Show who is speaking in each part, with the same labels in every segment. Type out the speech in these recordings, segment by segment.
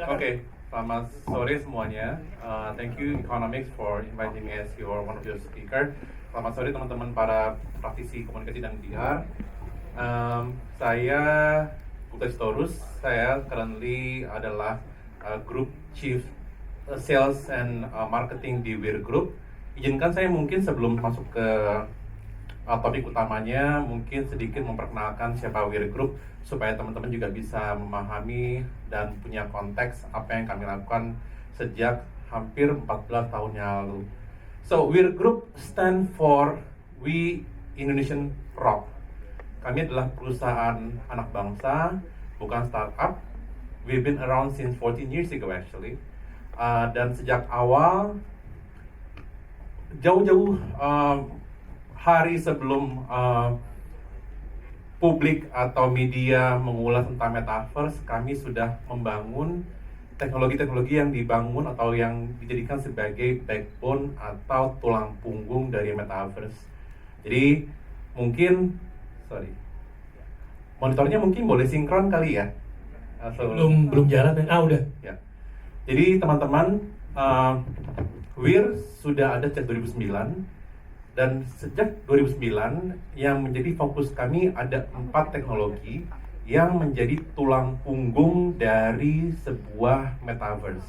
Speaker 1: Okay, selamat sore semuanya. Thank you Economics for inviting me as one of your speaker. Selamat sore teman-teman para praktisi komunikasi dan PR. Saya Putra Sitorus. Saya currently adalah Group Chief Sales and Marketing di Wir Group. Izinkan saya mungkin sebelum masuk ke topik utamanya, mungkin sedikit memperkenalkan siapa Wir Group supaya teman-teman juga bisa memahami dan punya konteks apa yang kami lakukan sejak hampir 14 tahun yang lalu. So, Wir Group stand for We Indonesian Rock. Kami adalah perusahaan anak bangsa, bukan startup. We've been around since 14 years ago actually. Dan sejak awal, jauh-jauh hari sebelum publik atau media mengulas tentang metaverse, kami sudah membangun teknologi-teknologi yang dibangun atau yang dijadikan sebagai backbone atau tulang punggung dari metaverse. Jadi mungkin, monitornya mungkin boleh sinkron kali ya?
Speaker 2: Belum jalan ya? Udah.
Speaker 1: Ya. Jadi teman-teman, Wir sudah ada sejak 2009. Dan sejak 2009 yang menjadi fokus kami ada 4 teknologi yang menjadi tulang punggung dari sebuah metaverse.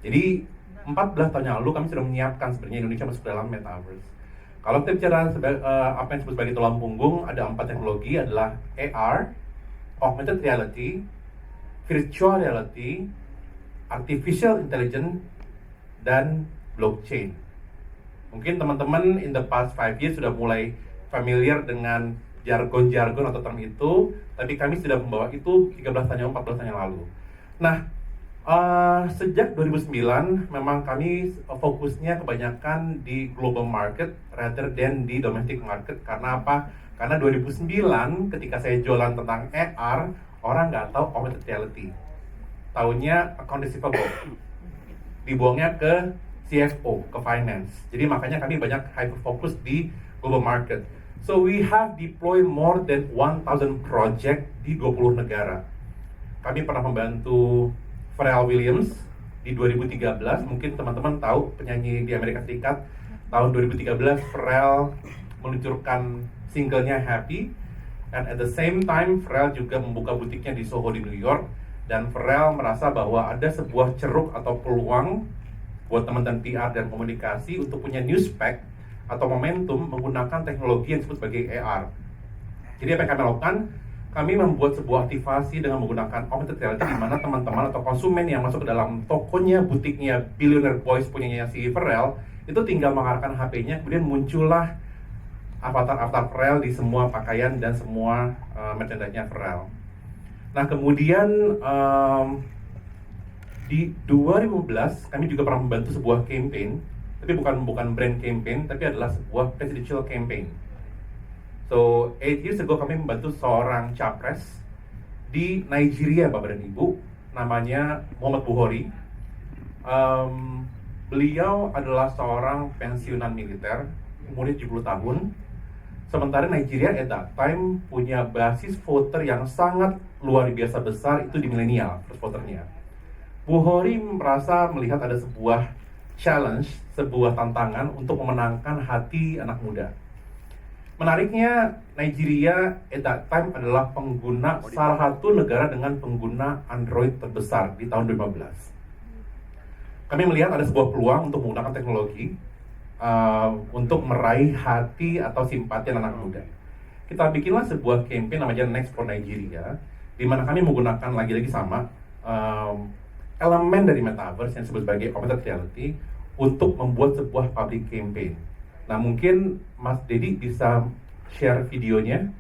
Speaker 1: Jadi 14 tahun yang lalu kami sudah menyiapkan sebenarnya Indonesia masuk dalam metaverse. Kalau kita bicara apa yang disebut sebagai tulang punggung, ada 4 teknologi adalah AR, Augmented Reality, Virtual Reality, Artificial Intelligence, dan Blockchain. Mungkin teman-teman in the past 5 years sudah mulai familiar dengan jargon-jargon atau term itu, tapi kami sudah membawa itu 13 tahun, 14 tahun yang lalu. Nah, sejak 2009 memang kami fokusnya kebanyakan di global market rather than di domestic market. Karena apa? Karena 2009 ketika saya jualan tentang AR, orang nggak tahu augmented reality. Taunya account receivable. Dibuangnya ke CFO, ke finance. Jadi makanya kami banyak hyper focus di global market. So we have deployed more than 1,000 project di 20 negara. Kami pernah membantu Pharrell Williams di 2013. Mungkin teman-teman tahu penyanyi di Amerika Serikat. Tahun 2013 Pharrell meluncurkan singlenya Happy. And at the same time Pharrell juga membuka butiknya di Soho di New York. Dan Pharrell merasa bahwa ada sebuah ceruk atau peluang buat teman-teman PR dan komunikasi untuk punya news pack atau momentum menggunakan teknologi yang disebut sebagai AR. Jadi apa yang kami lakukan? Kami membuat sebuah aktivasi dengan menggunakan augmented reality di mana teman-teman atau konsumen yang masuk ke dalam tokonya, butiknya Billionaire Boys punyanya si Pharrell, itu tinggal mengarahkan HP-nya, kemudian muncullah avatar-avatar Pharrell di semua pakaian dan semua merchandise-nya Pharrell. Nah kemudian di 2015 kami juga pernah membantu sebuah campaign, tapi bukan brand campaign, tapi adalah sebuah presidential campaign. So 8 years ago kami membantu seorang capres di Nigeria, Bapak dan Ibu, namanya Muhammad Buhari. Beliau adalah seorang pensiunan militer, umurnya 70 tahun. Sementara Nigeria at that time punya basis voter yang sangat luar biasa besar, itu di milenial, first voternya. Buhari merasa melihat ada sebuah challenge, sebuah tantangan untuk memenangkan hati anak muda. Menariknya, Nigeria at that time adalah pengguna, salah satu negara dengan pengguna Android terbesar di tahun 2015. Kami melihat ada sebuah peluang untuk menggunakan teknologi untuk meraih hati atau simpati anak muda. Kita bikinlah sebuah campaign namanya Next for Nigeria, di mana kami menggunakan lagi-lagi sama elemen dari metaverse yang disebut sebagai augmented reality untuk membuat sebuah public campaign. Nah mungkin Mas Dedi bisa share videonya.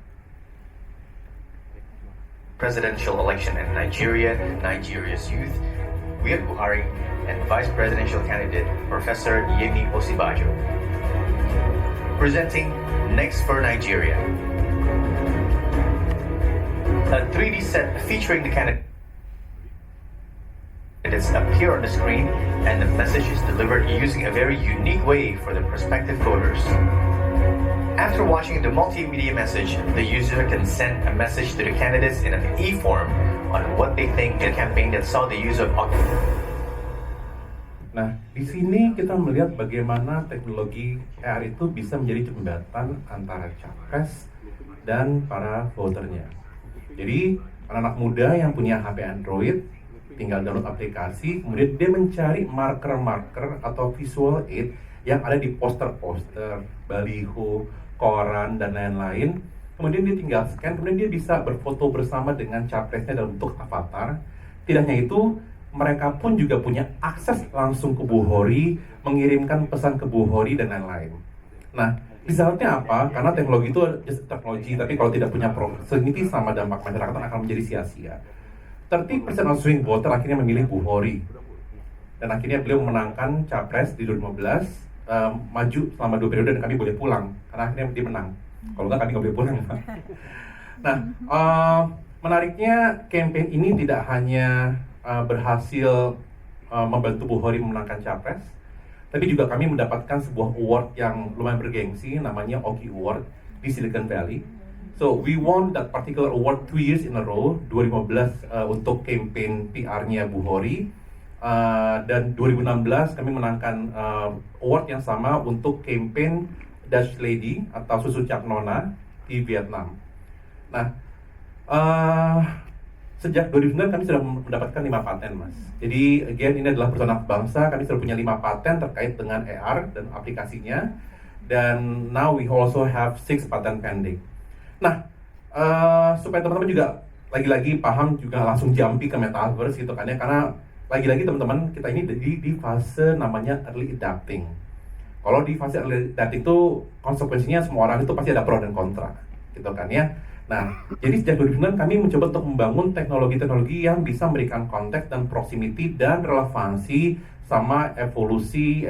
Speaker 3: Presidential election in Nigeria, Nigeria's youth, Wir Buhari and Vice Presidential candidate Professor Yemi Osibajo. Presenting Next for Nigeria. A 3D set featuring the candidates appear on the screen, and the message is delivered using a very unique way for the prospective voters. After watching the multimedia message, the user can send a message to the candidates in an e-form on what they think the campaign that saw the use of
Speaker 1: Nah, di sini kita melihat bagaimana teknologi AR itu bisa menjadi jembatan antara capres dan para voternya. Jadi, anak-anak muda yang punya HP Android tinggal download aplikasi, kemudian dia mencari marker-marker atau visual aid yang ada di poster-poster, baliho, koran, dan lain-lain. Kemudian dia tinggal scan, kemudian dia bisa berfoto bersama dengan capresnya dalam bentuk avatar. Tidak hanya itu, mereka pun juga punya akses langsung ke Bu Hori, mengirimkan pesan ke Bu Hori, dan lain-lain. Nah, resultnya apa? Karena teknologi itu just teknologi, tapi kalau tidak punya proximity sama dampak masyarakat akan menjadi sia-sia. 30% of swing voter akhirnya memilih Bu Hori. Dan akhirnya beliau memenangkan capres di 2015, maju selama 2 periode dan kami boleh pulang. Karena akhirnya dia menang. Kalau enggak, kami nggak boleh pulang. Nah, menariknya campaign ini tidak hanya berhasil membantu Bu Hori memenangkan capres, tapi juga kami mendapatkan sebuah award yang lumayan bergengsi, namanya Oki Award di Silicon Valley. So we won that particular award 2 years in a row, 2015 untuk campaign PR-nya Bu Hori, dan 2016 kami menangkan award yang sama untuk campaign Dutch Lady atau Susu Cap Nona di Vietnam. Nah, sejak 2009 kami sudah mendapatkan 5 paten, Mas. Jadi, again, ini adalah perusahaan bangsa. Kami sudah punya 5 paten terkait dengan AR dan aplikasinya. Dan now we also have 6 patent pending. Nah, supaya teman-teman juga lagi-lagi paham, juga langsung jumpy ke metaverse gitu kan ya. Karena lagi-lagi teman-teman, kita ini di fase namanya early adapting. Kalau di fase early adapting itu konsekuensinya semua orang itu pasti ada pro dan kontra gitu kan ya. Nah, jadi sejak 2009 kami mencoba untuk membangun teknologi-teknologi yang bisa memberikan konteks dan proximity dan relevansi sama evolusi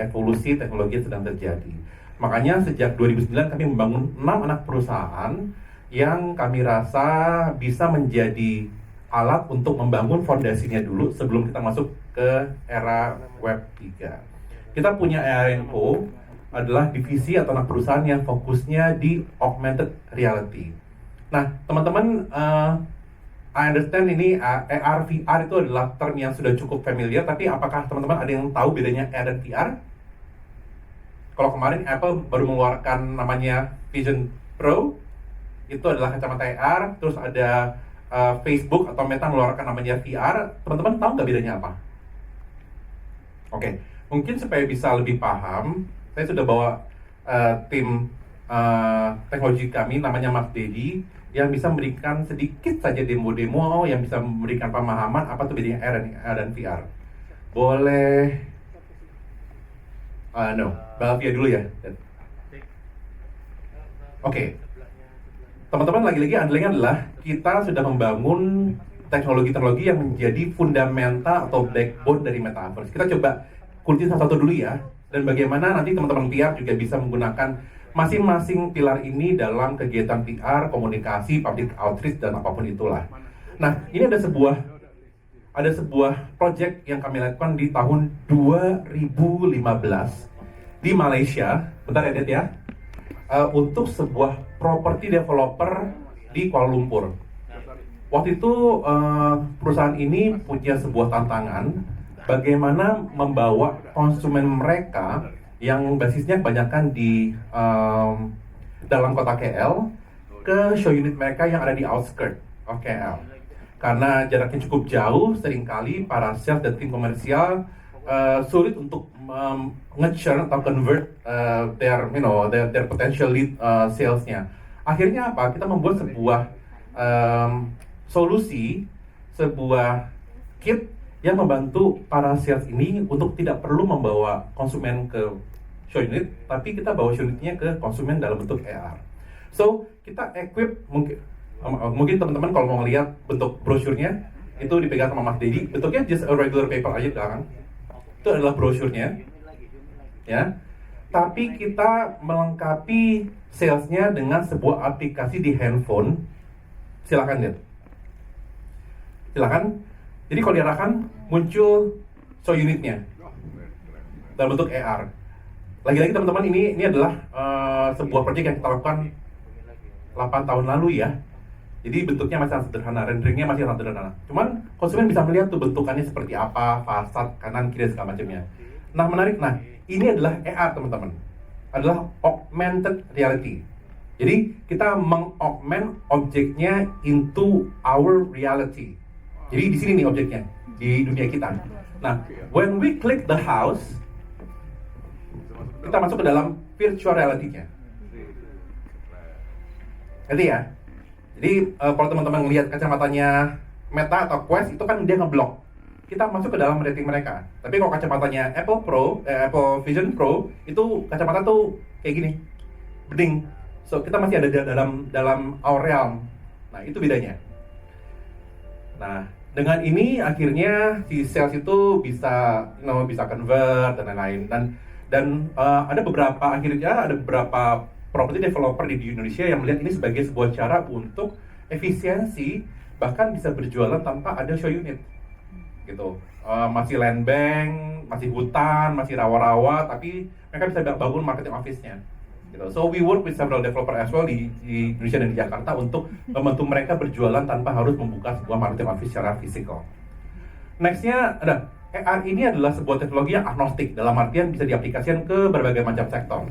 Speaker 1: teknologi yang sedang terjadi. Makanya sejak 2009 kami membangun 6 anak perusahaan yang kami rasa bisa menjadi alat untuk membangun fondasinya dulu sebelum kita masuk ke era Web 3. Kita punya AR&Co adalah divisi atau anak perusahaan yang fokusnya di augmented reality. Nah, teman-teman, I understand ini AR, VR itu adalah term yang sudah cukup familiar, tapi apakah teman-teman ada yang tahu bedanya AR dan VR? Kalau kemarin Apple baru mengeluarkan namanya Vision Pro, itu adalah kacamata AR, terus ada Facebook atau Meta mengeluarkan namanya VR, teman-teman tahu nggak bedanya apa? Oke, mungkin supaya bisa lebih paham, saya sudah bawa tim teknologi kami namanya Mas Dedi yang bisa memberikan sedikit saja demo-demo yang bisa memberikan pemahaman apa tuh bedanya AR dan VR. Boleh? Mbak Via dulu ya. Oke. Teman-teman, lagi-lagi andalannya adalah kita sudah membangun teknologi-teknologi yang menjadi fundamental atau backbone dari metaverse. Kita coba kulitin satu-satu dulu ya, dan bagaimana nanti teman-teman PR juga bisa menggunakan masing-masing pilar ini dalam kegiatan PR, komunikasi, public outreach, dan apapun itulah. Nah, ini ada sebuah project yang kami lakukan di tahun 2015 di Malaysia, bentar ya, Det ya, untuk sebuah property developer di Kuala Lumpur. Waktu itu perusahaan ini punya sebuah tantangan bagaimana membawa konsumen mereka yang basisnya kebanyakan di dalam kota KL ke show unit mereka yang ada di outskirt of KL. Karena jaraknya cukup jauh, seringkali para sales dan tim komersial sulit untuk nge-churn atau convert their potential lead salesnya. Akhirnya apa? Kita membuat sebuah solusi, sebuah kit yang membantu para sales ini untuk tidak perlu membawa konsumen ke show unit, tapi kita bawa show unitnya ke konsumen dalam bentuk AR. So, kita equip, mungkin teman-teman kalau mau ngeliat bentuk brosurnya, itu dipegang sama Mas Dedi, bentuknya just a regular paper aja belakang. Itu adalah brosurnya, ya. Tapi kita melengkapi salesnya dengan sebuah aplikasi di handphone. Silakan lihat. Silakan. Jadi kalau diarahkan muncul show unitnya dalam bentuk AR. Lagi-lagi teman-teman, ini adalah sebuah proyek yang kita lakukan 8 tahun lalu ya. Jadi bentuknya masih sangat sederhana, renderingnya masih sangat sederhana. Cuman konsumen bisa melihat tuh bentukannya seperti apa, fasad, kanan, kiri, segala macamnya. Nah menarik, nah ini adalah AR teman-teman, adalah augmented reality. Jadi kita mengaugment objeknya into our reality. Jadi di sini nih objeknya, di dunia kita. Nah, when we click the house, kita masuk ke dalam virtual reality-nya. Ngerti ya? Jadi kalau teman-teman melihat kacamatanya Meta atau Quest itu kan dia ngeblok. Kita masuk ke dalam rating mereka. Tapi kalau kacamatanya Apple Vision Pro itu kacamata tuh kayak gini, bening. So kita masih ada dalam our realm. Nah itu bedanya. Nah dengan ini akhirnya si sales itu bisa bisa convert dan lain-lain dan ada beberapa property developer di Indonesia yang melihat ini sebagai sebuah cara untuk efisiensi, bahkan bisa berjualan tanpa ada show unit gitu. Masih land bank, masih hutan, masih rawa-rawa, tapi mereka bisa bangun marketing office-nya gitu. So we work with several developer as well di Indonesia dan di Jakarta untuk membantu mereka berjualan tanpa harus membuka sebuah marketing office secara fisikal. Nextnya ada AR ini adalah sebuah teknologi yang agnostik, dalam artian bisa diaplikasikan ke berbagai macam sektor.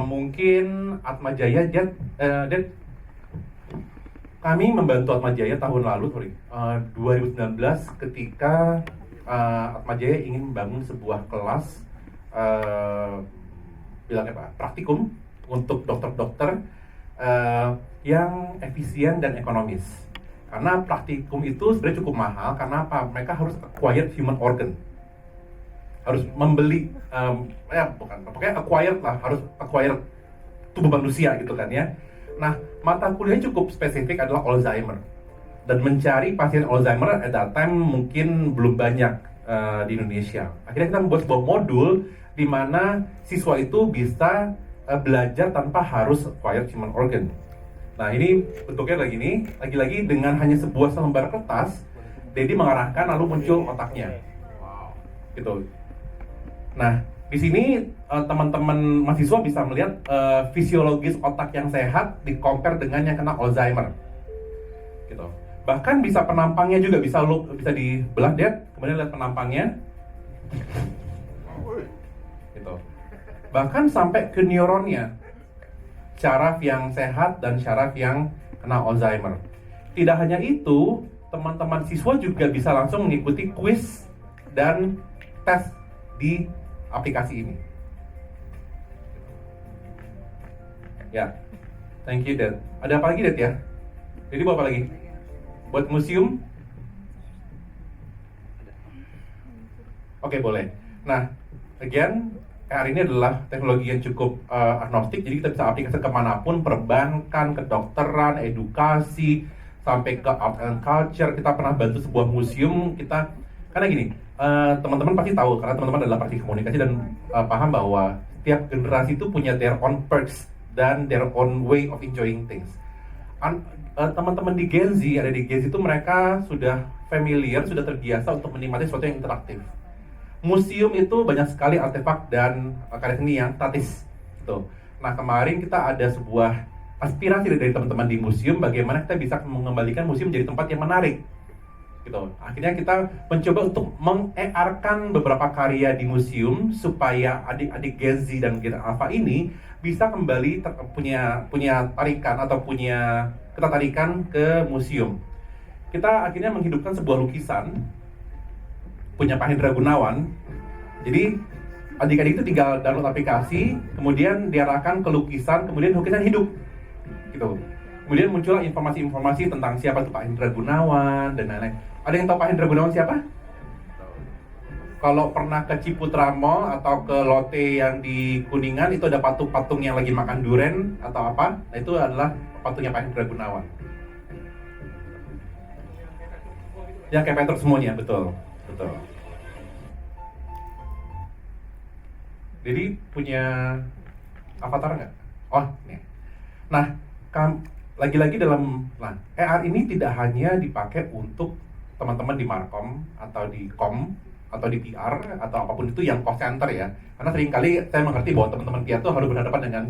Speaker 1: Mungkin Atmajaya, kami membantu Atmajaya tahun lalu, 2019 ketika Atmajaya ingin membangun sebuah kelas praktikum untuk dokter-dokter yang efisien dan ekonomis. Karena praktikum itu sebenarnya cukup mahal, karena apa? Mereka harus acquired human organ. Harus membeli, harus acquire tubuh manusia gitu kan ya. Nah, mata kuliahnya cukup spesifik adalah Alzheimer. Dan mencari pasien Alzheimer at that time mungkin belum banyak di Indonesia. Akhirnya kita membuat sebuah modul di mana siswa itu bisa belajar tanpa harus acquire human organ. Nah, ini bentuknya lagi-lagi dengan hanya sebuah selembar kertas, Dedi mengarahkan lalu muncul otaknya. Gitu. Nah, di sini teman-teman mahasiswa bisa melihat fisiologis otak yang sehat di-compare dengan yang kena Alzheimer. Gitu. Bahkan bisa penampangnya juga bisa dibelah deh, kemudian lihat penampangnya. Gitu. Bahkan sampai ke neuronnya. Syaraf yang sehat dan syaraf yang kena Alzheimer. Tidak hanya itu, teman-teman siswa juga bisa langsung mengikuti quiz dan tes di aplikasi ini. Ya, thank you Dad. Ada apa lagi Dad ya? Jadi buat apa lagi? Buat museum? Oke, boleh. Nah, again, AR ini adalah teknologi yang cukup agnostik, jadi kita bisa aplikasi kemanapun, perbankan, kedokteran, edukasi, sampai ke art and culture. Kita pernah bantu sebuah museum, karena gini, teman-teman pasti tahu, karena teman-teman adalah praktisi komunikasi dan paham bahwa setiap generasi itu punya their own perks dan their own way of enjoying things. Teman-teman di Gen Z, ada di Gen Z itu mereka sudah familiar, sudah terbiasa untuk menikmati sesuatu yang interaktif. Museum itu banyak sekali artefak dan karya seni yang statis. Gitu. Nah, kemarin kita ada sebuah aspirasi dari teman-teman di museum, bagaimana kita bisa mengembalikan museum menjadi tempat yang menarik. Gitu. Akhirnya kita mencoba untuk meng-AR-kan beberapa karya di museum supaya adik-adik Gen Z dan Gen Alpha ini bisa kembali punya tarikan atau punya ketertarikan ke museum. Kita akhirnya menghidupkan sebuah lukisan punya Pak Hendra Gunawan. Jadi adik-adik itu tinggal download aplikasi, kemudian diarahkan ke lukisan, kemudian lukisan hidup. Gitu. Kemudian muncullah informasi-informasi tentang siapa itu Pak Hendra Gunawan dan lain-lain. Ada yang tahu Pak Hendra Gunawan siapa? Kalau pernah ke Ciputra Mall atau ke Lotte yang di Kuningan, itu ada patung-patung yang lagi makan durian atau apa. Nah, itu adalah patungnya Pak Hendra Gunawan. Ya kayak Petrus semuanya, betul. Jadi punya avatar nggak? Oh, ini. Nah, lagi-lagi AR ini tidak hanya dipakai untuk teman-teman di Markom atau di Kom atau di PR atau apapun itu yang call center ya. Karena seringkali saya mengerti bahwa teman-teman PR itu harus berhadapan dengan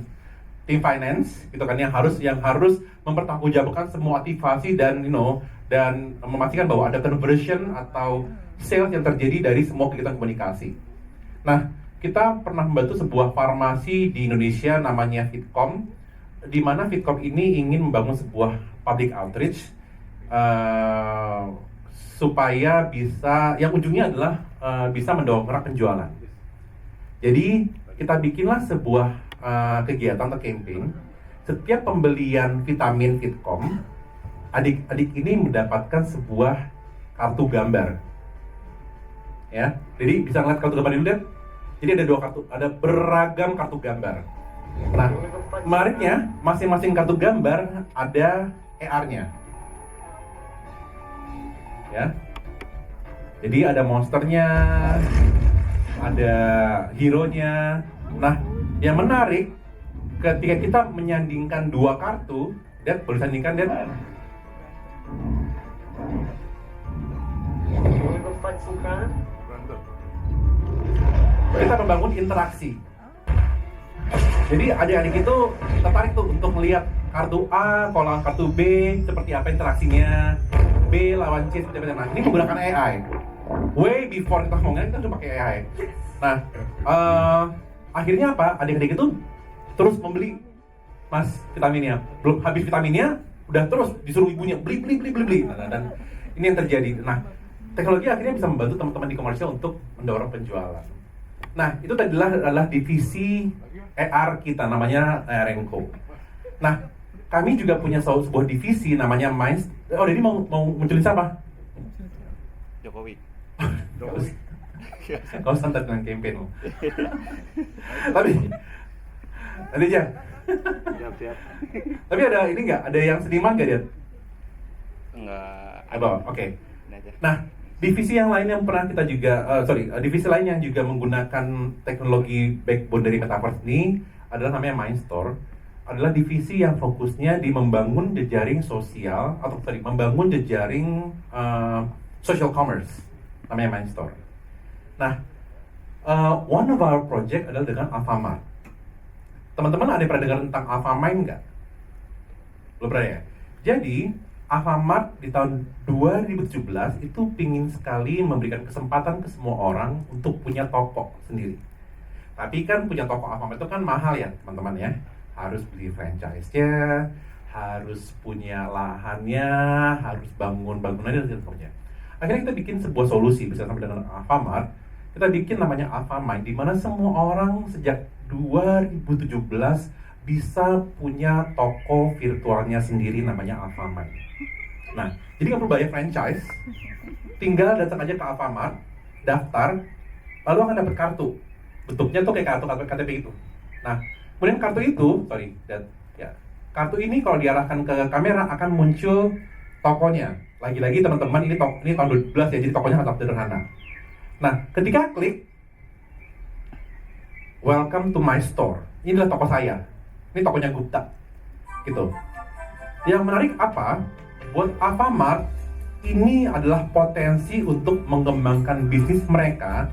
Speaker 1: tim finance gitu kan, yang harus mempertanggungjawabkan semua aktivasi dan dan memastikan bahwa ada conversion atau sales yang terjadi dari semua kegiatan komunikasi. Nah, kita pernah membantu sebuah farmasi di Indonesia namanya Fitcom, di mana Fitcom ini ingin membangun sebuah public outreach supaya bisa, yang ujungnya adalah bisa mendongkrak penjualan. Jadi kita bikinlah sebuah kegiatan atau campaign. Setiap pembelian vitamin Fitcom, adik-adik ini mendapatkan sebuah kartu gambar. Ya, jadi bisa ngeliat kartu gambar dulu deh. Jadi ada 2 kartu, ada beragam kartu gambar. Nah, menariknya masing-masing kartu gambar ada AR-nya. Ya, jadi ada monsternya, ada hero-nya. Nah, yang menarik ketika kita menyandingkan 2 kartu, Dad, boleh sandingkan, Dad? Kita membangun interaksi. Jadi adik-adik itu tertarik tuh untuk melihat kartu A, kalau lawan kartu B, seperti apa interaksinya. B lawan C, seperti apa. Nah, ini menggunakan AI. Way before kita ngomongin, kita udah pakai AI. Nah, akhirnya apa? Adik-adik itu terus membeli, Mas, vitaminnya. Belum habis vitaminnya, udah terus disuruh ibunya beli. Nah, dan ini yang terjadi. Nah, teknologi akhirnya bisa membantu teman-teman di komersial untuk mendorong penjualan. Nah, itu tadi adalah divisi AR kita, namanya Renko. Nah, kami juga punya sebuah divisi namanya Minds. Oh, jadi mau munculin siapa?
Speaker 4: Jokowi.
Speaker 1: Kau santai dengan campaign lo. Tapi aja.
Speaker 4: Siap.
Speaker 1: Tapi ada ini nggak? Ada yang seniman nggak dia?
Speaker 4: Enggak.
Speaker 1: Ada. Oke.
Speaker 4: Ini aja.
Speaker 1: Nah, divisi yang lain yang pernah kita juga, divisi lain yang juga menggunakan teknologi backbone dari Metaverse ini adalah namanya Mindstore. Adalah divisi yang fokusnya di membangun jejaring sosial, membangun jejaring social commerce, namanya Mindstore. Nah, one of our project adalah dengan Alfamart. Teman-teman ada yang pernah dengar tentang Alfamind nggak? Belum pernah ya? Jadi, Alfamart di tahun 2017 itu pingin sekali memberikan kesempatan ke semua orang untuk punya toko sendiri. Tapi kan punya toko Alfamart itu kan mahal ya teman-teman ya. Harus beli franchise-nya, harus punya lahannya, harus bangunannya dan sebagainya. Akhirnya kita bikin sebuah solusi bersama dengan Alfamart. Kita bikin namanya Alfamind, di mana semua orang sejak 2017 bisa punya toko virtualnya sendiri namanya Alfamind. Nah, jadi nggak perlu bayar franchise, tinggal datang aja ke Alfamart, daftar, lalu akan dapat kartu. Bentuknya tuh kayak kartu KTP itu. Nah, kemudian kartu itu, kartu ini kalau diarahkan ke kamera akan muncul tokonya. Lagi-lagi teman-teman, ini tahun 2012 ya, jadi tokonya sangat sederhana. Nah, ketika klik, welcome to my store. Ini adalah toko saya. Ini tokonya Gupta. Gitu. Yang menarik apa? Buat Alfamart, ini adalah potensi untuk mengembangkan bisnis mereka,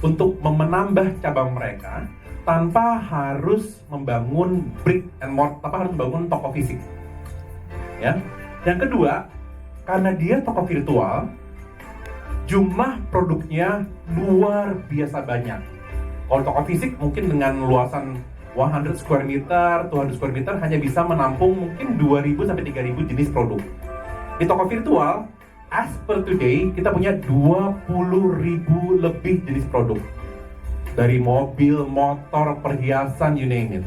Speaker 1: untuk menambah cabang mereka, tanpa harus membangun brick and mortar, tanpa harus membangun toko fisik. Ya. Yang kedua, karena dia toko virtual, jumlah produknya luar biasa banyak. Kalau toko fisik mungkin dengan luasan 100 square meter, 200 square meter hanya bisa menampung mungkin 2.000 sampai 3.000 jenis produk. Di toko virtual, as per today, kita punya 20.000 lebih jenis produk. Dari mobil, motor, perhiasan, you name it.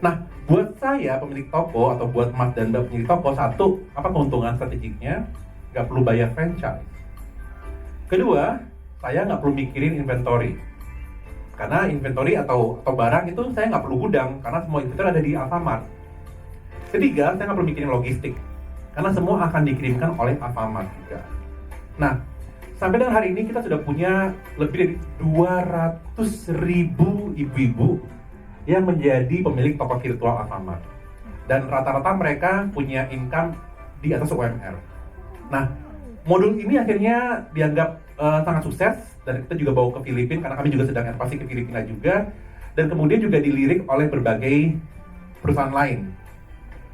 Speaker 1: Nah, buat saya pemilik toko atau buat Mas dan Mbak pemilik toko, satu, apa keuntungan strategiknya? Nggak perlu bayar franchise. Kedua, saya nggak perlu mikirin inventory. Karena inventory atau barang itu saya nggak perlu gudang, karena semua inventory ada di Alfamart. Ketiga, saya nggak perlu mikirin logistik, karena semua akan dikirimkan oleh Alfamart juga. Nah, sampai dengan hari ini kita sudah punya lebih dari 200.000 ibu-ibu yang menjadi pemilik toko virtual Alfamart. Dan rata-rata mereka punya income di atas UMR. Nah, modul ini akhirnya dianggap sangat sukses, dan kita juga bawa ke Filipina karena kami juga sedang ekspansi ke Filipina juga, dan kemudian juga dilirik oleh berbagai perusahaan lain.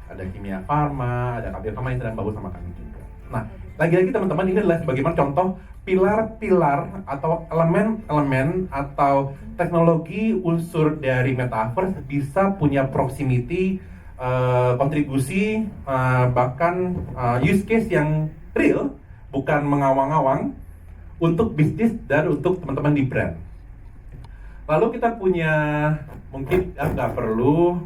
Speaker 1: Ada Kimia Farma, ada KB Farma yang sedang bagus sama kami juga. Nah, lagi-lagi teman-teman, ini adalah bagaimana contoh pilar-pilar atau elemen-elemen atau teknologi unsur dari metaverse bisa punya proximity, kontribusi, bahkan use case yang real, bukan mengawang-awang untuk bisnis dan untuk teman-teman di brand. Lalu kita punya, mungkin nggak perlu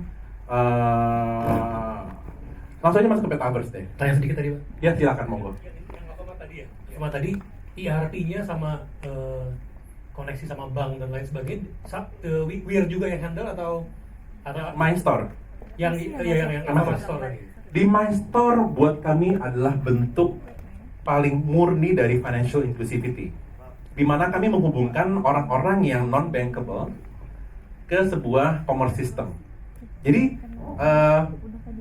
Speaker 1: langsung aja masuk ke metaverse deh.
Speaker 2: Tanya sedikit tadi, Pak.
Speaker 1: Ya silakan monggo.
Speaker 2: Yang Alfamart tadi ya? Alfamart tadi ERP-nya sama koneksi sama bank dan lain sebagainya, Weir juga yang handle atau
Speaker 1: Mindstore.
Speaker 2: yang Alfamart Store tadi?
Speaker 1: Di Mindstore buat kami adalah bentuk paling murni dari financial inclusivity, di mana kami menghubungkan orang-orang yang non-bankable ke sebuah commerce system. Jadi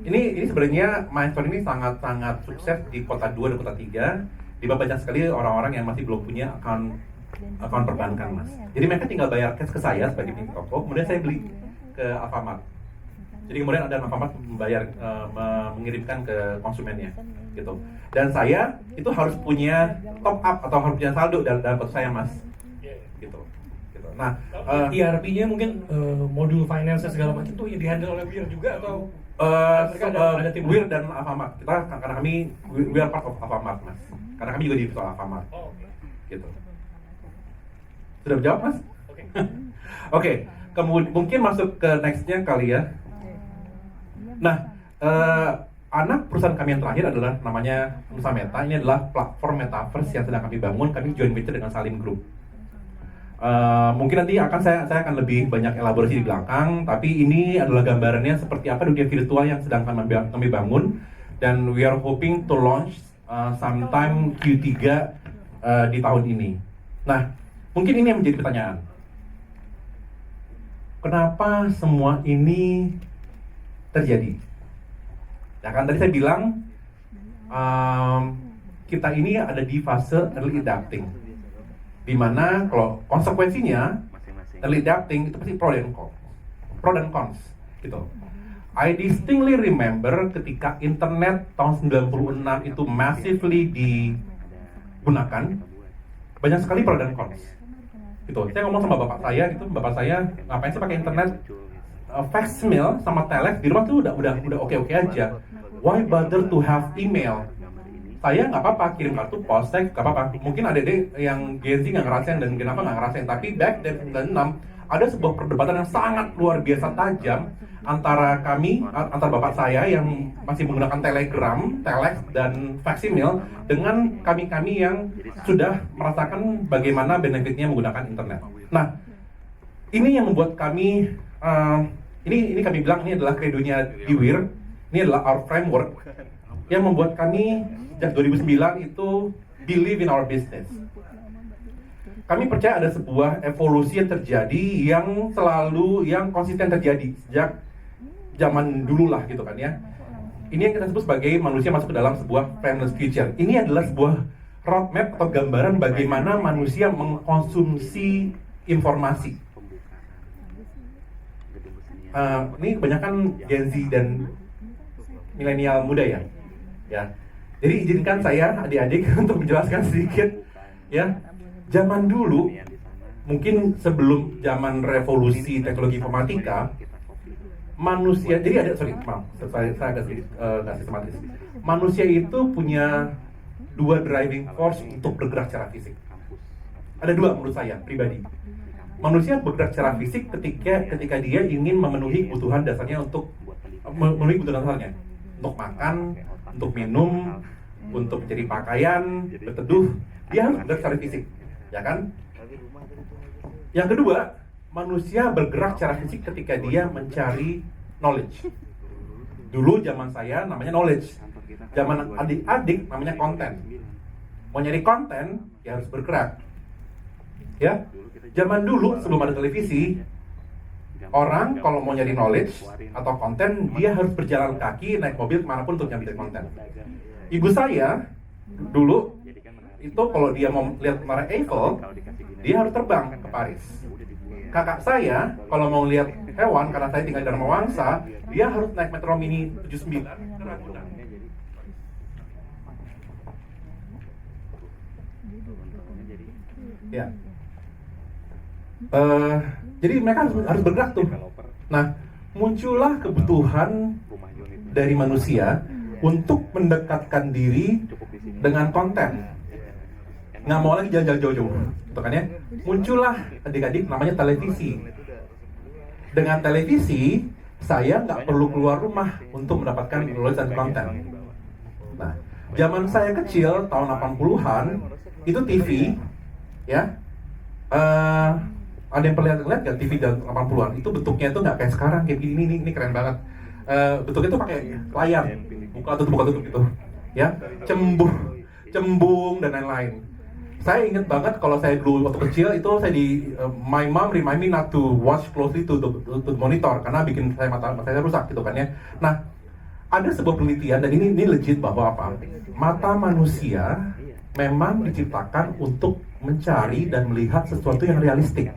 Speaker 1: ini sebenarnya Mindstore ini sangat sukses di kota 2 dan kota 3. Di banyak sekali orang-orang yang masih belum punya akun perbankan, Mas. Jadi mereka tinggal bayar cash ke saya sebagai pemilik toko, kemudian saya beli ke Alfamart. Jadi kemudian ada Alfamart mengirimkan ke konsumennya, gitu. Dan saya itu harus punya top up atau harus punya saldo dalam kartu saya, Mas. Gitu. Nah,
Speaker 2: ERP-nya mungkin modul finance segala macam itu yang dihandle oleh Weir juga atau mereka ada tim
Speaker 1: Weir dan Alfamart. Karena kami we are part of Alfamart, Mas. Karena kami juga di soal Alfamart.
Speaker 2: Oh, oke.
Speaker 1: Gitu. Sudah menjawab, Mas?
Speaker 2: Oke.
Speaker 1: Oke. Kemudian mungkin masuk ke next-nya kali ya. Nah, anak perusahaan kami yang terakhir adalah namanya Nusa Meta. Ini adalah platform metaverse yang sedang kami bangun. Kami joint venture dengan Salim Group. Mungkin nanti saya akan lebih banyak elaborasi di belakang, tapi ini adalah gambarannya seperti apa dunia virtual yang sedang kami bangun, dan we are hoping to launch sometime Q3 di tahun ini. Nah, mungkin ini yang menjadi pertanyaan. Kenapa semua ini terjadi? Ya kan tadi saya bilang kita ini ada di fase early adapting, di mana kalau konsekuensinya early adapting itu pasti pro dan cons gitu. I distinctly remember ketika internet tahun 96 itu massively digunakan, banyak sekali pro dan cons gitu. Saya ngomong sama bapak saya, ngapain sih pakai internet? Faxmail sama telex di rumah tuh udah oke aja. Why bother to have email? Saya nggak apa-apa kirim kartu pos, saya nggak apa-apa. Mungkin ada deh yang Gen Z nggak ngerasain dan kenapa nggak ngerasain. Tapi back dari 96 ada sebuah perdebatan yang sangat luar biasa tajam antara bapak saya yang masih menggunakan telegram, telex dan faxmail dengan kami yang sudah merasakan bagaimana benefitnya menggunakan internet. Nah, ini yang membuat kami ini kami bilang ini adalah kredonya di Weir. Ini adalah our framework yang membuat kami sejak 2009 itu believe in our business. Kami percaya ada sebuah evolusi yang terjadi yang konsisten terjadi sejak zaman dulu lah gitu kan ya. Ini yang kita sebut sebagai manusia masuk ke dalam sebuah frameless future. Ini adalah sebuah roadmap atau gambaran bagaimana manusia mengkonsumsi informasi. Ini kebanyakan Gen Z dan milenial muda ya. Jadi izinkan saya adik-adik untuk menjelaskan sedikit ya. Zaman dulu mungkin sebelum zaman revolusi teknologi informatika, manusia saya agak sistematis. Manusia itu punya dua driving force untuk bergerak secara fisik. Ada dua menurut saya pribadi. Manusia bergerak secara fisik ketika dia ingin memenuhi kebutuhan dasarnya untuk makan, untuk minum, untuk mencari pakaian, berteduh, dia harus bergerak secara fisik, ya kan? Yang kedua, manusia bergerak secara fisik ketika dia mencari knowledge. Dulu zaman saya namanya knowledge, zaman adik-adik namanya konten. Mau nyari konten, ya harus bergerak. Ya, zaman dulu sebelum ada televisi, orang kalau mau nyari knowledge atau konten, dia harus berjalan kaki, naik mobil kemanapun untuk nyari konten. Ibu saya dulu itu kalau dia mau lihat Menara Eiffel, dia harus terbang ke Paris. Kakak saya kalau mau lihat hewan, karena saya tinggal di Dharma Wangsa, dia harus naik Metro Mini 79 ke Ragunan. Ya. Jadi mereka harus bergerak tuh. Nah, muncullah kebutuhan dari manusia untuk mendekatkan diri dengan konten. Nggak mau lagi jalan-jalan jauh-jauh, gitu kan ya? Muncullah adik-adik namanya televisi. Dengan televisi, saya nggak perlu keluar rumah untuk mendapatkan knowledge dan konten. Nah, zaman saya kecil tahun 80-an itu TV, ya. Ada yang pernah lihat nggak TV dan 80-an? Itu bentuknya itu nggak kayak sekarang kayak gini, ini keren banget. Bentuknya itu pakai layar, buka tutup gitu, ya, cembung dan lain-lain. Saya ingat banget kalau saya dulu waktu kecil itu saya my mom remind me not to watch closely to monitor karena bikin mata saya rusak gitu kan ya. Nah, ada sebuah penelitian dan ini legit bahwa apa? Mata manusia memang diciptakan untuk mencari dan melihat sesuatu yang realistik.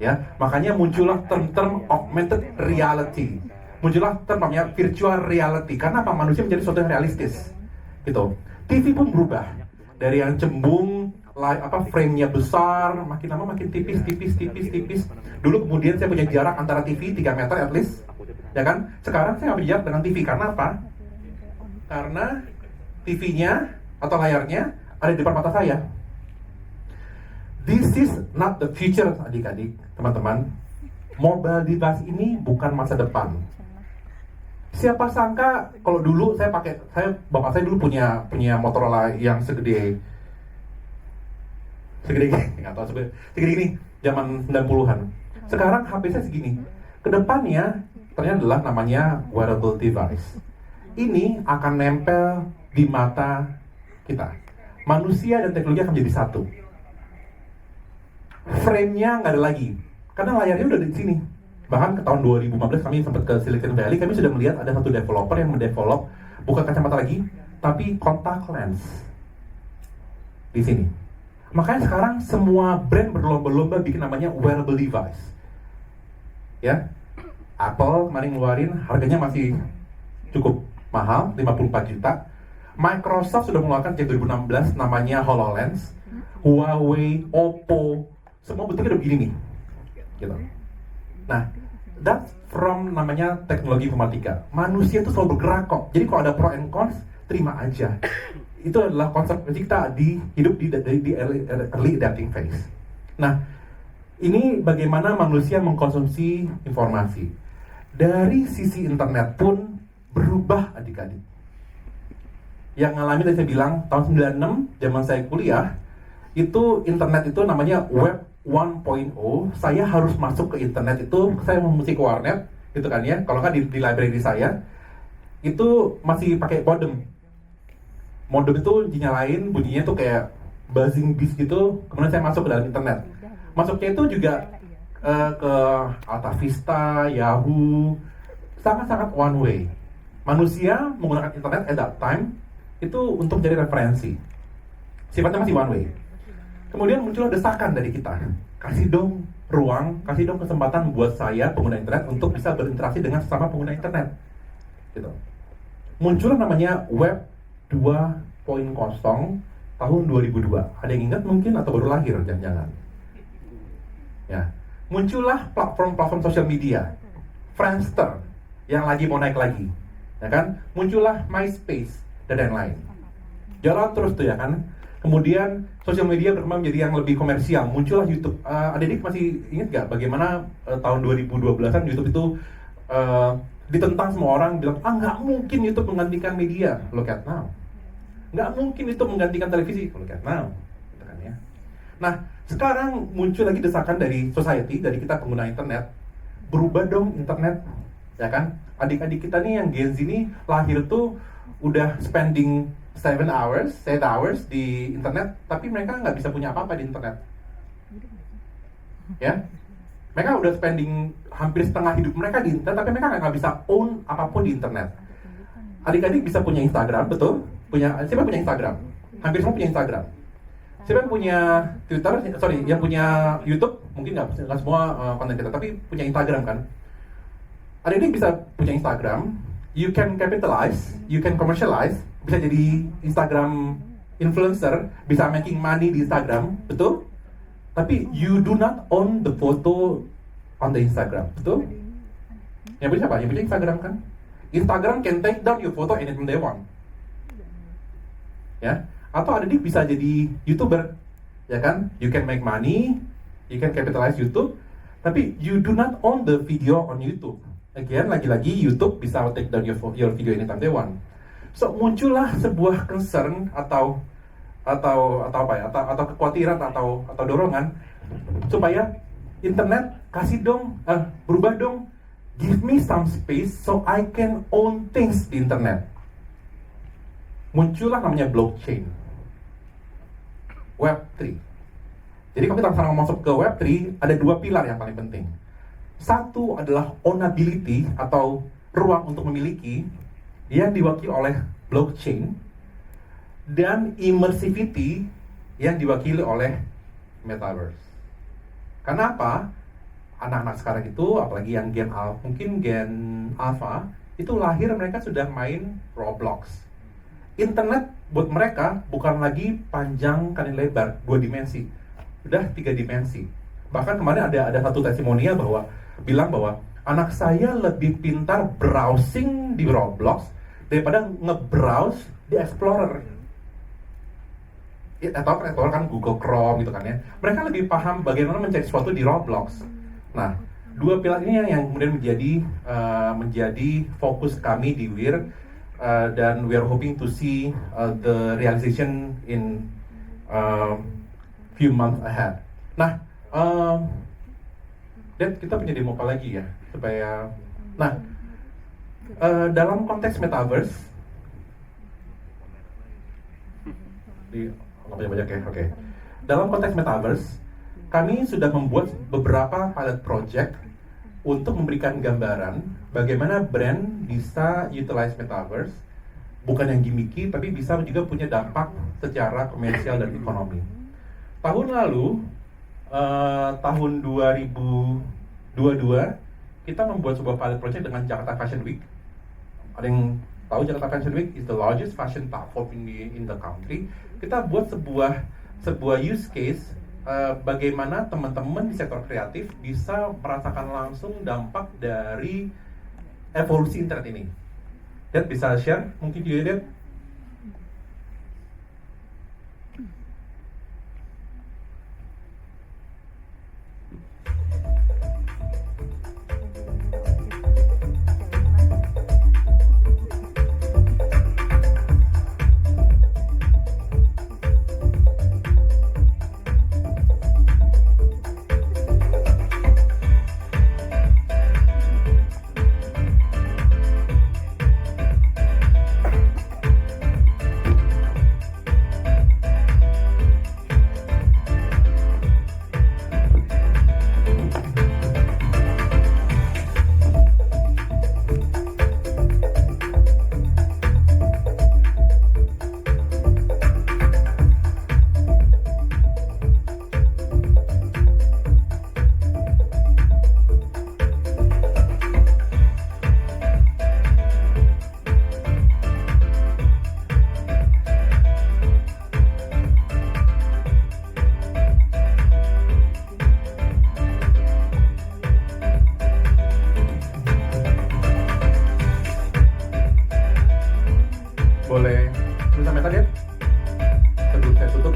Speaker 1: Ya, makanya muncullah term augmented reality. Muncullah term namanya virtual reality karena apa? Manusia menjadi sesuatu yang realistis. Gitu. TV pun berubah. Dari yang cembung, frame-nya besar, makin lama makin tipis. Dulu kemudian saya punya jarak antara TV 3 meter at least, ya kan? Sekarang saya nggak punya jarak dengan TV, karena apa? Karena TV-nya atau layarnya ada di depan mata saya. This is not the future, adik-adik, teman-teman. Mobile device ini bukan masa depan. Siapa sangka kalau dulu bapak saya dulu punya Motorola yang segede gini zaman 90-an. Sekarang HP saya segini. Kedepannya ternyata adalah namanya wearable device. Ini akan nempel di mata kita. Manusia dan teknologi akan menjadi satu. Frame-nya nggak ada lagi, karena layarnya udah di sini. Bahkan ke tahun 2015 kami sempat ke Silicon Valley, kami sudah melihat ada satu developer yang mendevelop bukan kacamata lagi, tapi contact lens di sini. Makanya sekarang semua brand berlomba-lomba bikin namanya wearable device. Ya, Apple kemarin ngeluarin harganya masih cukup mahal, 54 juta. Microsoft sudah mengeluarkan sejak 2016 namanya HoloLens. Huawei, Oppo, semua bentuknya udah begini nih. Gitu. Nah, that's from namanya teknologi informatika. Manusia itu selalu bergerak kok. Jadi kalau ada pro and cons, terima aja. Itu adalah konsep kita hidup di early adapting phase. Nah, ini bagaimana manusia mengkonsumsi informasi. Dari sisi internet pun berubah adik-adik. Yang ngalamin tadi saya bilang, tahun 96, zaman saya kuliah, itu internet itu namanya web 1.0, saya harus masuk ke internet itu, saya mesti ke warnet, gitu kan ya. Kalau nggak di library saya, itu masih pakai modem. Modem itu dinyalain, bunyinya tuh kayak buzzing beast gitu. Kemudian saya masuk ke dalam internet. Masuknya itu juga ke Alta Vista, Yahoo, sangat-sangat one way. Manusia menggunakan internet at that time itu untuk jadi referensi. Sifatnya masih one way. Kemudian muncullah desakan dari kita, kasih dong ruang, kasih dong kesempatan buat saya pengguna internet untuk bisa berinteraksi dengan sesama pengguna internet. Gitu. Muncullah namanya Web 2.0 tahun 2002. Ada yang ingat mungkin atau baru lahir jangan-jangan. Ya, muncullah platform sosial media, Friendster yang lagi mau naik lagi, ya kan? Muncullah MySpace dan lain-lain. Jalan terus tuh ya kan. Kemudian sosial media berkembang menjadi yang lebih komersial. Muncullah YouTube. Adik-adik masih ingat gak bagaimana tahun 2012an YouTube itu ditentang semua orang, bilang, nggak mungkin YouTube menggantikan media. Look at now. Nggak mungkin YouTube menggantikan televisi. Look at now. Gitu kan, ya. Nah, sekarang muncul lagi desakan dari society, dari kita pengguna internet. Berubah dong internet, ya kan? Adik-adik kita nih yang Gen Z ini lahir tuh udah spending 7 hours di internet, tapi mereka nggak bisa punya apa-apa di internet. Ya, mereka udah spending hampir setengah hidup mereka di internet, tapi mereka nggak bisa own apapun di internet. Adik-adik bisa punya Instagram, betul? Siapa punya Instagram? Hampir semua punya Instagram. Siapa yang punya Twitter? Sorry, yang punya YouTube? Mungkin nggak semua konten kita, tapi punya Instagram kan? Adik-adik bisa punya Instagram, you can capitalize, you can commercialize, bisa jadi Instagram influencer, bisa making money di Instagram, betul? Tapi you do not own the photo on the Instagram, betul? Yang punya siapa? Yang punya Instagram kan? Instagram can take down your photo anytime they want. Ya, atau adik bisa jadi YouTuber, ya kan? You can make money, you can capitalize YouTube, tapi you do not own the video on YouTube. Again, lagi-lagi YouTube bisa take down your video anytime they want. So muncullah sebuah concern atau apa ya? Atau kekhawatiran atau dorongan supaya internet kasih dong, berubah dong. Give me some space so I can own things di internet. Muncullah namanya blockchain, Web3. Jadi kalau kita sekarang masuk ke Web3, ada dua pilar yang paling penting. Satu adalah ownability atau ruang untuk memiliki yang diwakili oleh blockchain, dan immersivity yang diwakili oleh metaverse. Karena apa? Anak-anak sekarang itu, apalagi yang mungkin gen alpha, itu lahir mereka sudah main Roblox. Internet buat mereka bukan lagi panjang kali lebar 2 dimensi, udah 3 dimensi. Bahkan kemarin ada satu testimonial bilang bahwa anak saya lebih pintar browsing di Roblox daripada nge-browse di Explorer. Atau kan Explorer kan Google Chrome gitu kan ya. Mereka lebih paham bagaimana mencari sesuatu di Roblox. Nah, dua pilar ini yang kemudian menjadi fokus kami di WIR, dan we are hoping to see the realization in few months ahead. Nah, dan kita punya demo apa lagi ya supaya, nah, dalam konteks metaverse banyak ya, oke. Dalam konteks metaverse, kami sudah membuat beberapa pilot project untuk memberikan gambaran bagaimana brand bisa utilize metaverse, bukan yang gimmicky, tapi bisa juga punya dampak secara komersial dan ekonomi. Tahun lalu, tahun 2022, kita membuat sebuah pilot project dengan Jakarta Fashion Week. Ada yang tahu Jakarta Fashion Week is the largest fashion platform in the country. Kita buat sebuah use case bagaimana teman-teman di sektor kreatif bisa merasakan langsung dampak dari evolusi internet ini. Dad bisa share mungkin juga Dad? Boleh sampai tadi ya? Sebelum saya tutup.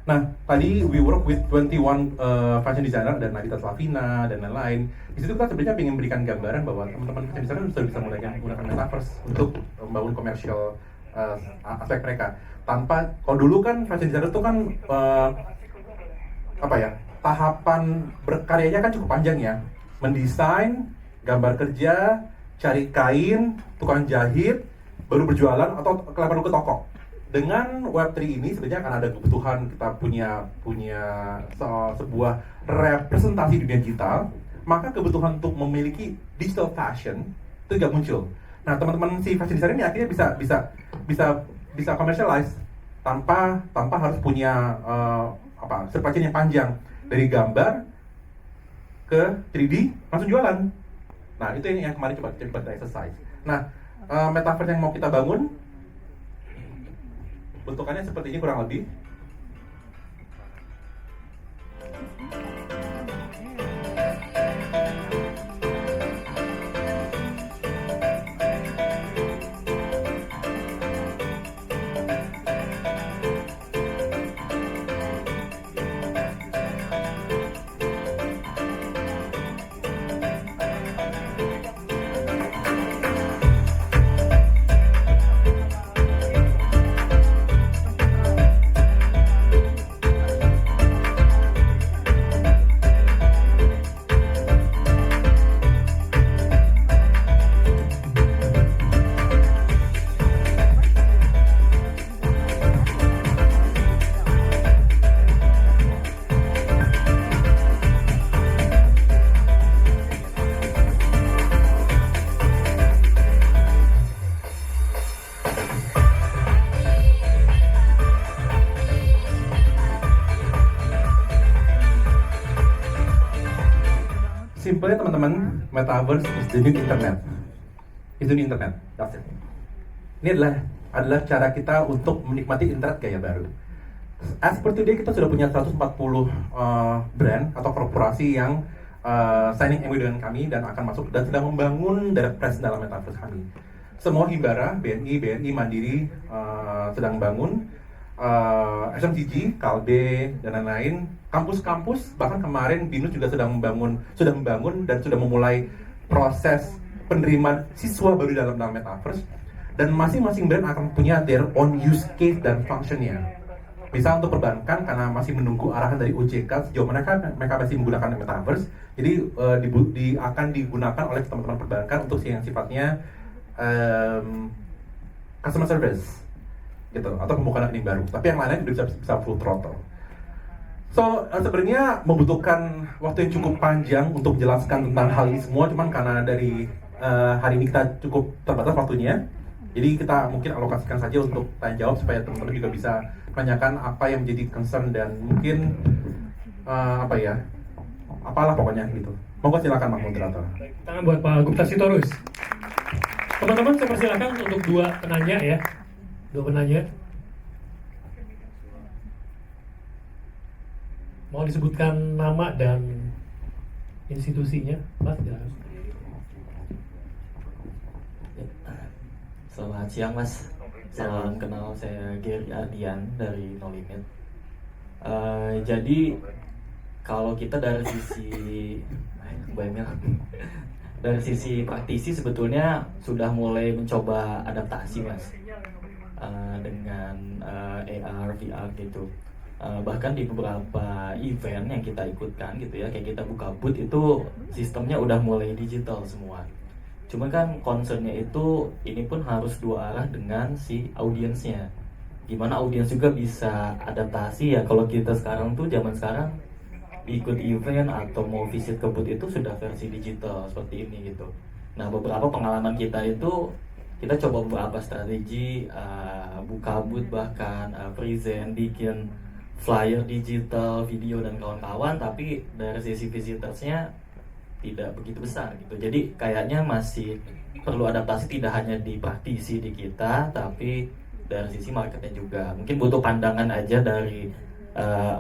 Speaker 1: Nah, tadi we work with 21 fashion designer dan Nadita Slavina dan lain-lain. Di situ kita sebenarnya ingin memberikan gambaran bahwa teman-teman fashion designer sudah bisa mulai menggunakan metaverse untuk membangun komersial aspek mereka. Kalau dulu kan fashion designer itu kan tahapan berkaryanya kan cukup panjang ya. Mendesain, gambar kerja, cari kain, tukang jahit, baru berjualan atau baru ke toko. Dengan Web3 ini sebenarnya akan ada kebutuhan kita punya sebuah representasi dunia digital, maka kebutuhan untuk memiliki digital fashion itu juga muncul. Nah, teman-teman si fashion designer ini akhirnya bisa commercialize. tanpa harus punya supply chain yang panjang, dari gambar ke 3D langsung jualan. Nah, itu yang kemarin coba kita exercise. Nah, metaverse yang mau kita bangun bentukannya seperti ini kurang lebih. Simpelnya teman-teman, metaverse is the new internet. Itu new internet, that's it. Ini adalah cara kita untuk menikmati internet gaya baru. As per today, kita sudah punya 140 brand atau korporasi yang signing MOU dengan kami dan akan masuk dan sedang membangun direct presence dalam metaverse kami. Semua Himbara, BNI, Mandiri sedang bangun, SMCG, Kalbe, dan lain-lain. Kampus-kampus, bahkan kemarin BINUS juga sudah membangun dan sudah memulai proses penerimaan siswa baru dalam metaverse. Dan masing-masing brand akan punya their own use case dan functionnya. Misal untuk perbankan, karena masih menunggu arahan dari OJK sejauh mereka masih menggunakan metaverse, jadi akan digunakan oleh teman-teman perbankan untuk yang sifatnya customer service, gitu, atau pembukaan rekening baru. Tapi yang lainnya bisa full throttle. So, sebenarnya membutuhkan waktu yang cukup panjang untuk menjelaskan tentang hal ini semua, cuman karena dari hari ini kita cukup terbatas waktunya, jadi kita mungkin alokasikan saja untuk tanya jawab supaya teman-teman juga bisa menanyakan apa yang menjadi concern dan mungkin apalah pokoknya gitu. Monggo silakan Pak Moderator.
Speaker 2: Tangan buat Pak Gupta Sitorus. Teman-teman saya persilakan untuk dua penanya. Mau disebutkan nama dan institusinya, Mas? Silakan.
Speaker 5: Selamat siang Mas, salam kenal, saya Gary Ardian dari No Limit. Jadi kalau kita dari sisi praktisi sebetulnya sudah mulai mencoba adaptasi Mas, dengan AR, VR gitu. Bahkan di beberapa event yang kita ikutkan gitu ya, kayak kita buka booth itu sistemnya udah mulai digital semua. Cuma kan concernnya itu ini pun harus dua arah dengan si audiensnya. Gimana audiens juga bisa adaptasi ya. Kalau kita sekarang tuh zaman sekarang ikut event atau mau visit ke booth itu sudah versi digital seperti ini gitu. Nah beberapa pengalaman kita itu kita coba beberapa strategi, buka booth bahkan present, bikin flyer digital, video dan kawan-kawan, tapi dari sisi visitorsnya tidak begitu besar gitu. Jadi kayaknya masih perlu adaptasi tidak hanya di praktisi di kita, tapi dari sisi marketnya juga. Mungkin butuh pandangan aja dari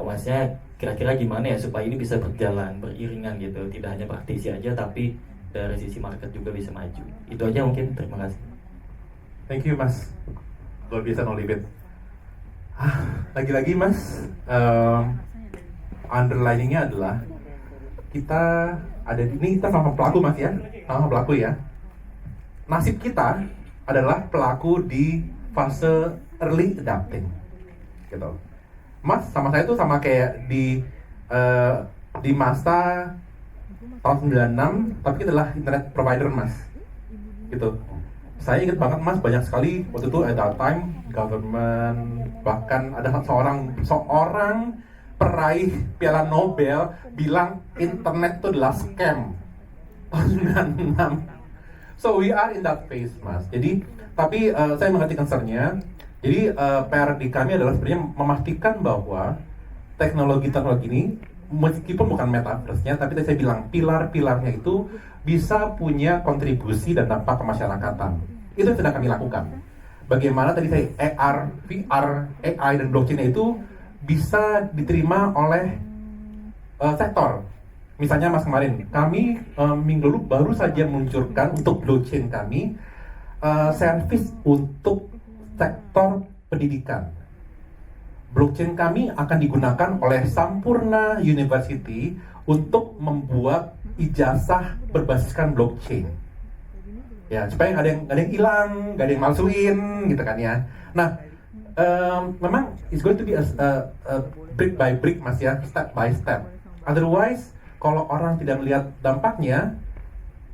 Speaker 5: Masnya kira-kira gimana ya supaya ini bisa berjalan beriringan gitu. Tidak hanya praktisi aja, tapi dari sisi market juga bisa maju. Itu aja mungkin. Terima kasih.
Speaker 1: Thank you Mas. Luar biasa No Limit. Lagi-lagi Mas, underliningnya adalah kita ada ini, kita sama pelaku Mas ya, sama pelaku ya. Nasib kita adalah pelaku di fase early adapting, gitu. Mas sama saya tuh sama kayak di masa tahun 96, tapi kita adalah internet provider Mas, gitu. Saya ingat banget Mas, banyak sekali waktu itu at that time government, bahkan ada seorang peraih Piala Nobel bilang internet itu adalah scam tahun 96. So we are in that phase Mas. Jadi tapi saya mengerti concern-nya. Jadi PR di kami adalah sebenarnya memastikan bahwa teknologi-teknologi ini meskipun bukan metaverse-nya, tapi tadi saya bilang pilar-pilarnya itu bisa punya kontribusi dan dampak kemasyarakatan. Itu yang sedang kami lakukan. Bagaimana tadi saya AR, VR, AI dan blockchain itu bisa diterima oleh sektor. Misalnya Mas kemarin, kami minggu lalu baru saja meluncurkan untuk blockchain kami servis untuk sektor pendidikan. Blockchain kami akan digunakan oleh Sampurna University untuk membuat ijazah berbasiskan blockchain. Ya, supaya nggak ada yang hilang, nggak ada yang malsuin, gitu kan ya. Nah, memang it's going to be a brick by brick, Mas ya, step by step. Otherwise, kalau orang tidak melihat dampaknya,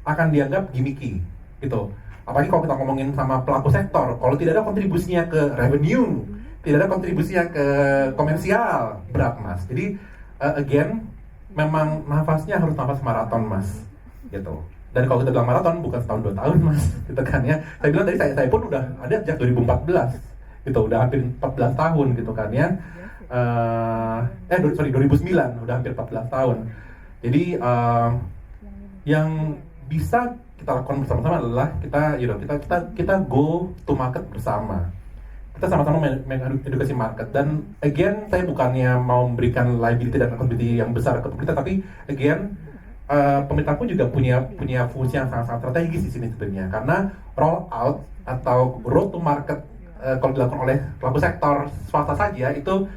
Speaker 1: akan dianggap gimmicky, gitu. Apalagi kalau kita ngomongin sama pelaku sektor, kalau tidak ada kontribusinya ke revenue, tidak ada kontribusinya ke komersial, berat Mas. Jadi again, memang nafasnya harus nafas maraton Mas, gitu. Dan kalau kita bilang maraton bukan setahun 2 tahun Mas, gitu kan ya. Saya bilang tadi saya pun udah ada sejak 2014, gitu, udah hampir 14 tahun gitu kan ya. 2009, udah hampir 14 tahun. Jadi yang bisa kita lakukan bersama-sama adalah kita go to market bersama. Kita sama-sama mengedukasi market. Dan again, saya bukannya mau memberikan liability dan accountability yang besar ke pemerintah, tapi again, pemerintah pun juga punya fungsi yang sangat-sangat strategis di sini sebenarnya. Karena roll out atau road to market kalau dilakukan oleh pelaku sektor swasta saja itu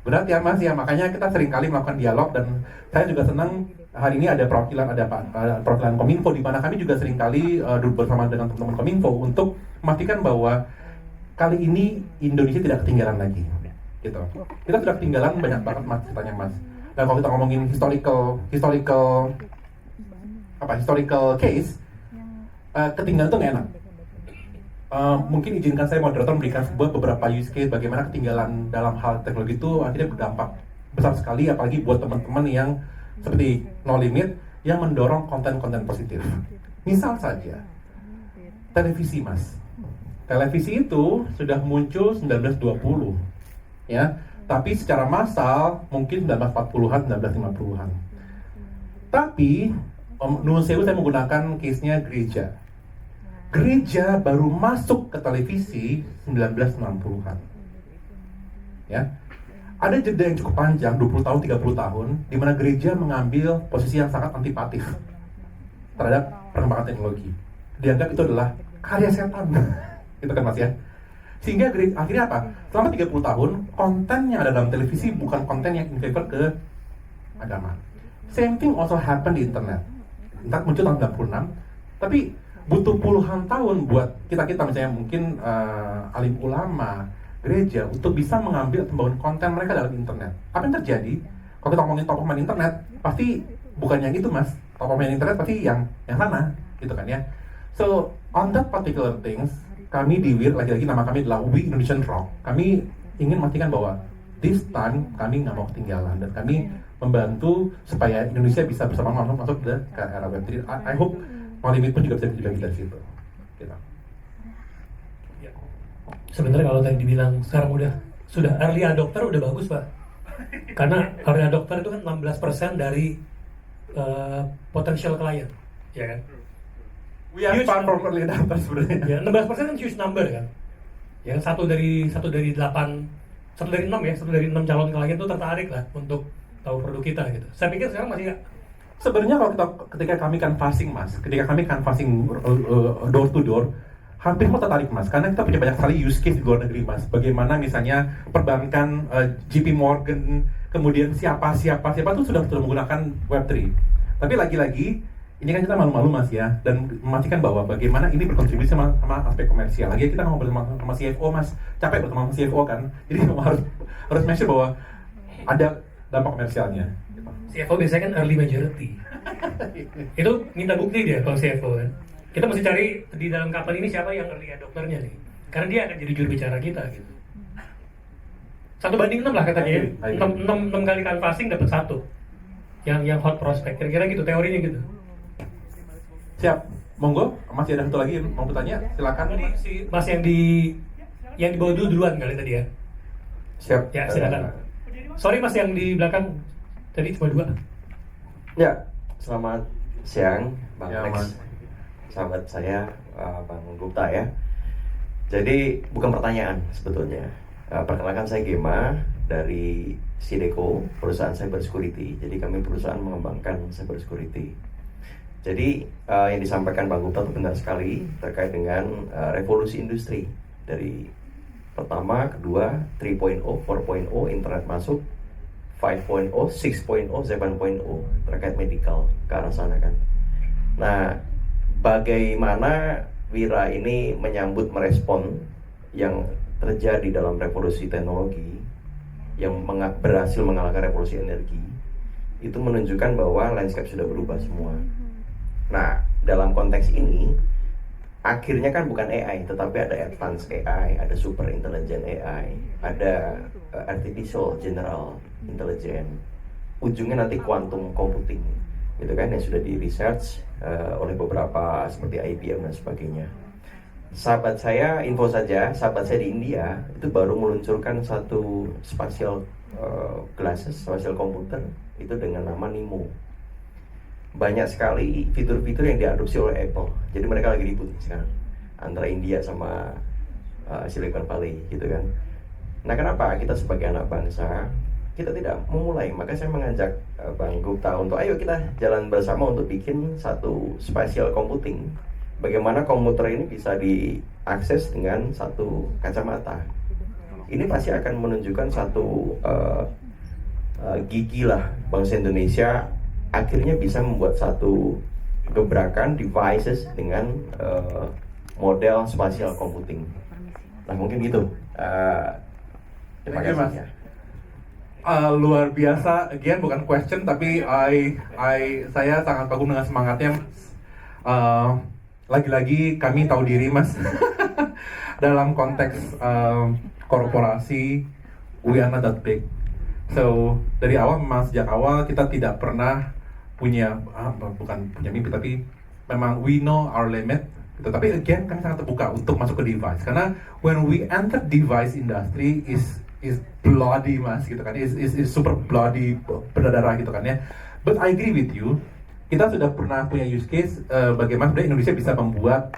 Speaker 1: berat ya Mas ya. Makanya kita sering kali melakukan dialog, dan saya juga senang hari ini ada perwakilan Kominfo, di mana kami juga sering kali duduk bersama dengan teman-teman Kominfo untuk memastikan bahwa kali ini Indonesia tidak ketinggalan lagi, gitu. Kita sudah ketinggalan banyak banget Mas ceritanya Mas. Dan kalau kita ngomongin historical case, ketinggalan itu nggak enak. Mungkin izinkan saya moderator memberikan beberapa use case bagaimana ketinggalan dalam hal teknologi itu akhirnya berdampak besar sekali, apalagi buat teman-teman yang seperti No Limit yang mendorong konten-konten positif. Misal saja televisi Mas. Televisi itu sudah muncul 1920 ya, tapi secara massal mungkin 1940-an, 1950-an. Tapi nuwun sewu, saya menggunakan case-nya gereja. Gereja baru masuk ke televisi 1960-an. Ya. Ada jeda yang cukup panjang, 20 tahun, 30 tahun, di mana gereja mengambil posisi yang sangat antipatif terhadap perkembangan teknologi. Dianggap itu adalah karya setan. Gitu kan Mas ya. Sehingga akhirnya apa? Selama 30 tahun, konten yang ada dalam televisi bukan konten yang in favor ke agama. Same thing also happen di internet. Internet muncul tahun 96, tapi butuh puluhan tahun buat kita misalnya mungkin alim ulama, gereja untuk bisa mengambil atau membangun konten mereka dalam internet. Apa yang terjadi? Kalau kita ngomongin top of mind internet, pasti bukan yang itu Mas. Top of mind internet pasti yang sana, gitu kan ya. So on that particular things, kami di WIR, lagi-lagi nama kami adalah We Indonesian Rock. Kami ingin memastikan bahwa this time kami nggak mau ketinggalan, dan kami membantu supaya Indonesia bisa bersama masuk ke era Web3. I hope No Limit pun juga bisa dibagi dari situ. Gitu.
Speaker 2: Sebenarnya kalau tadi dibilang sekarang sudah early adopter udah bagus Pak, karena early adopter itu kan 16% dari potential klien, ya kan?
Speaker 1: We are far from early adopters sebenarnya.
Speaker 2: Ya, 16% kan huge number kan? Ya, satu dari 6 ya, satu dari 6 calon klien itu tertarik lah untuk tahu produk kita gitu. Saya pikir sekarang masih nggak.
Speaker 1: Sebenarnya kalau ketika kami canvassing Mas, door to door, hampir mau tertarik Mas, karena kita punya banyak sekali use case di luar negeri Mas. Bagaimana misalnya perbankan JP Morgan, kemudian siapa tuh sudah menggunakan Web3. Tapi lagi-lagi ini kan kita malu-malu Mas ya, dan memastikan bahwa bagaimana ini berkontribusi sama aspek komersial. Lagi kita ngobrol sama CFO Mas, capek bertemu sama CFO kan, jadi harus make sure bahwa ada dampak komersialnya.
Speaker 2: CFO biasanya kan early majority. Itu minta bukti dia kalau CFO kan. Kita mesti cari di dalam kapal ini siapa yang early adopternya nih, karena dia akan jadi juru bicara kita gitu. 1:6 lah katanya. 6 kali canvassing dapat 1 yang hot prospect, kira-kira gitu teorinya gitu.
Speaker 1: Siap, monggo. Masih ada satu lagi yang mau bertanya, silakan.
Speaker 2: Tadi si Mas yang di bawah duluan kali tadi ya.
Speaker 6: Siap.
Speaker 2: Ya, silakan. Sorry Mas yang di belakang tadi cuma 2.
Speaker 6: Ya, selamat siang Bang
Speaker 1: Ya,
Speaker 6: Lex,
Speaker 1: Mas.
Speaker 6: sahabat saya Bang Gupta ya. Jadi bukan pertanyaan sebetulnya. Perkenalkan saya Gema dari Sideco, perusahaan cyber security. Jadi kami perusahaan mengembangkan cyber security. Jadi yang disampaikan Bang Gupta itu benar sekali terkait dengan revolusi industri dari pertama, kedua, 3.0, 4.0, internet masuk, 5.0, 6.0, 7.0 terkait medical ke arah sana kan. Nah, bagaimana Wira ini menyambut merespon yang terjadi dalam revolusi teknologi yang berhasil mengalahkan revolusi energi, itu menunjukkan bahwa landscape sudah berubah semua. Nah, dalam konteks ini akhirnya kan bukan AI, tetapi ada advanced AI, ada super intelligent AI, ada artificial general intelligence, ujungnya nanti quantum computing, gitu kan, yang sudah di research oleh beberapa seperti IBM dan sebagainya. Sahabat saya, info saja, sahabat saya di India itu baru meluncurkan satu spatial glasses, spatial computer itu dengan nama Nimo. Banyak sekali fitur-fitur yang diadopsi oleh Apple. Jadi mereka lagi ribut sekarang antara India sama Silicon Valley gitu kan. Nah, kenapa kita sebagai anak bangsa kita tidak memulai? Maka saya mengajak Bang Gupta untuk ayo kita jalan bersama untuk bikin satu spatial computing. Bagaimana komputer ini bisa diakses dengan satu kacamata. Ini pasti akan menunjukkan satu gigi lah bangsa Indonesia akhirnya bisa membuat satu gebrakan devices dengan model spatial computing. Nah, mungkin gitu. Terima
Speaker 1: Thank you, Mas.
Speaker 6: kasih ya.
Speaker 1: Luar biasa, again bukan question tapi saya sangat kagum dengan semangatnya. Lagi-lagi kami tahu diri Mas. Dalam konteks korporasi, we are not that big. So dari awal memang sejak awal kita tidak pernah punya bukan punya mimpi tapi memang we know our limit. Gitu. Tapi again kami sangat terbuka untuk masuk ke device karena when we enter device industry is bloody Mas gitu kan, is super bloody, berdarah gitu kan ya. But I agree with you, kita sudah pernah punya use case bagaimana sebenarnya Indonesia bisa membuat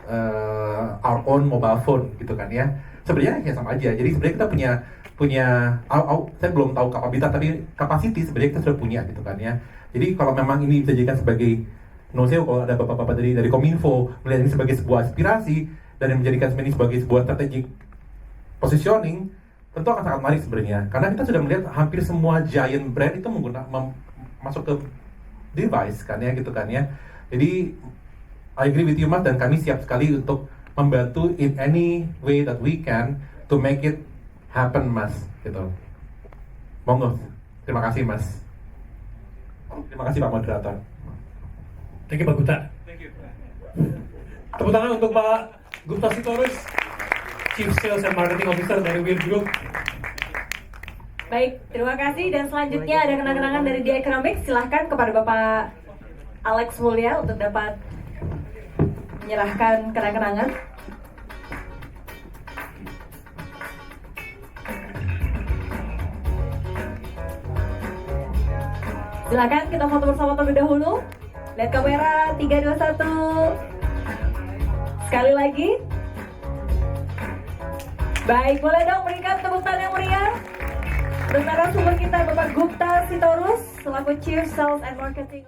Speaker 1: our own mobile phone gitu kan ya. Sebenarnya ya sama aja. Jadi sebenarnya kita punya saya belum tahu kapabilitas tapi capacity sebenarnya kita sudah punya gitu kan ya. Jadi kalau memang ini bisa dijadikan sebagai kalau ada bapak-bapak dari Kominfo melihat ini sebagai sebuah aspirasi dan menjadikan ini sebagai sebuah strategic positioning, tentu akan sangat menarik sebenarnya. Karena kita sudah melihat hampir semua giant brand itu masuk ke device kan ya gitu kan ya. Jadi I agree with you Mas, dan kami siap sekali untuk membantu in any way that we can to make it happen Mas gitu. Monggo. Terima kasih Mas. Terima kasih Pak Moderator.
Speaker 2: Thank you Pak Gupta. Tepuk tangan untuk Pak Gupta Sitorus, Chief Sales and Marketing Officer dari Wir Group.
Speaker 7: Baik, terima kasih. Dan selanjutnya ada kenang-kenangan dari The Economics. Silahkan kepada Bapak Alex Mulya untuk dapat menyerahkan kenang-kenangan. Silakan kita foto bersama terlebih dahulu. Lihat kamera, 3, 2, 1. Sekali lagi. Baik, boleh dong berikan tepuk tangan yang meriah untuk narasumber kita Bapak Gupta Sitorus selaku Chief Sales and Marketing